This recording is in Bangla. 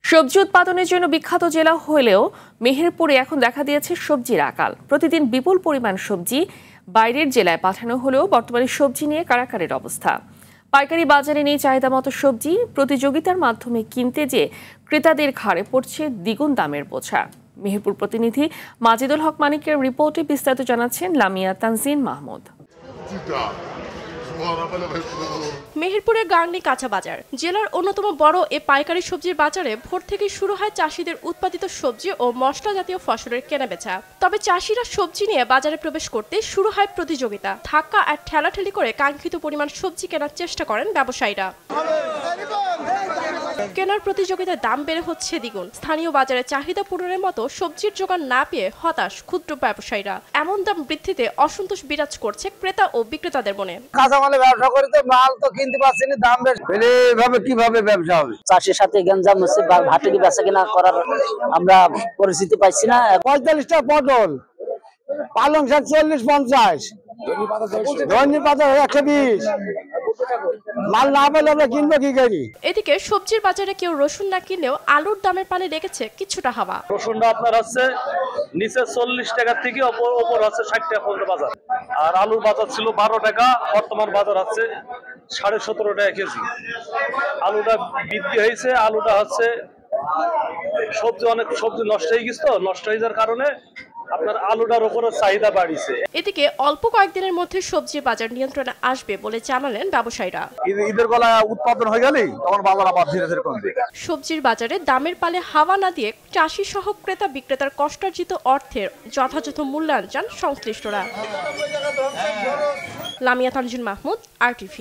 সবজি উৎপাদনের জন্য বিখ্যাত জেলা হলেও মেহেরপুরে এখন দেখা দিয়েছে সবজির আকাল। প্রতিদিন বিপুল পরিমাণ সবজি বাইরের জেলায় পাঠানো হলেও বর্তমানে সবজি নিয়ে কারাকারের অবস্থা। পাইকারি বাজারে নেই চাহিদা মতো সবজি, প্রতিযোগিতার মাধ্যমে কিনতে যে ক্রেতাদের ঘাড়ে পড়ছে দ্বিগুণ দামের বোঝা। মেহেরপুর প্রতিনিধি মাজিদুল হক মানিকের রিপোর্টে বিস্তারিত জানাচ্ছেন লামিয়া তানজিন মাহমুদ। মেহেরপুরের গাংনী কাঁচা বাজার জেলার অন্যতম বড় এ পাইকারি সবজির বাজারে ভোর থেকে শুরু হয় চাষিদের উৎপাদিত সবজি ও মশলা জাতীয় ফসলের কেনাবেচা। তবে চাষিরা সবজি নিয়ে বাজারে প্রবেশ করতে শুরু হয় প্রতিযোগিতা। ধাক্কা আর ঠেলাঠেলি করে কাঙ্ক্ষিত পরিমাণ সবজি কেনার চেষ্টা করেন ব্যবসায়ীরা। কেনার প্রতিযোগিতায় দাম বেড়ে হচ্ছে দ্বিগুণ। স্থানীয় বাজারে চাহিদা পূরণের মতো সবজির জোগান না পেয়ে হতাশ ক্ষুদ্র ব্যবসায়ীরা। এমন দাম বৃদ্ধিতে অসন্তোষ বিরাজ করছে ক্রেতা ও বিক্রেতাদের মনে। কাঁচামালে ব্যবসা করে তো মাল তো কিনতে পারছি না, দাম বেশি পেলে এভাবে কিভাবে ব্যবসা হবে? চাষির সাথে গঞ্জাম হচ্ছে, হাটে কি বেচা কিনা করার আমরা পরিস্থিতি পাইছি না। 45টা পটল, পালং শাক 40-50, ধনে পাতা 120, মাল না পেলে আমরা কিনবো কি করি? এদিকে সবজির বাজারে কেউ রসুন না কিনলেও আলুর দামের পানে লেগেছে কিছুটা হাওয়া। রসুনটা আপনার হচ্ছে নিচে 40 টাকা থেকে ওপর হচ্ছে 60 টাকা পর্যন্ত বাজার। আর আলুর বাজার ছিল 12 টাকা, বর্তমান বাজার হচ্ছে 17.5 টাকা কেজি। আলুটা বৃদ্ধি হয়েছে, আলুটা হচ্ছে অনেক সবজি নষ্ট হয়ে গেছে, তো নষ্ট হয়ে যাওয়ার কারণে আপনার আলুটার উপরে চাহিদা বাড়িছে। এদিকে অল্প কয়েকদিনের মধ্যে সবজির বাজার নিয়ন্ত্রণে আসবে বলে জানালেন ব্যবসায়ীরা। ঈদের গলা উৎপাদন হয়ে গেলেই তখন বাজার আবার ধীরে ধীরে কমবে। সবজির বাজারে দামের পালে হাওয়া না দিয়ে চাষি সহ ক্রেতা বিক্রেতার কষ্টার্জিত অর্থের যথাযথ মূল্যায়ন চান সংশ্লিষ্টরা। লামিয়া তানজিন মাহমুদ, RTV।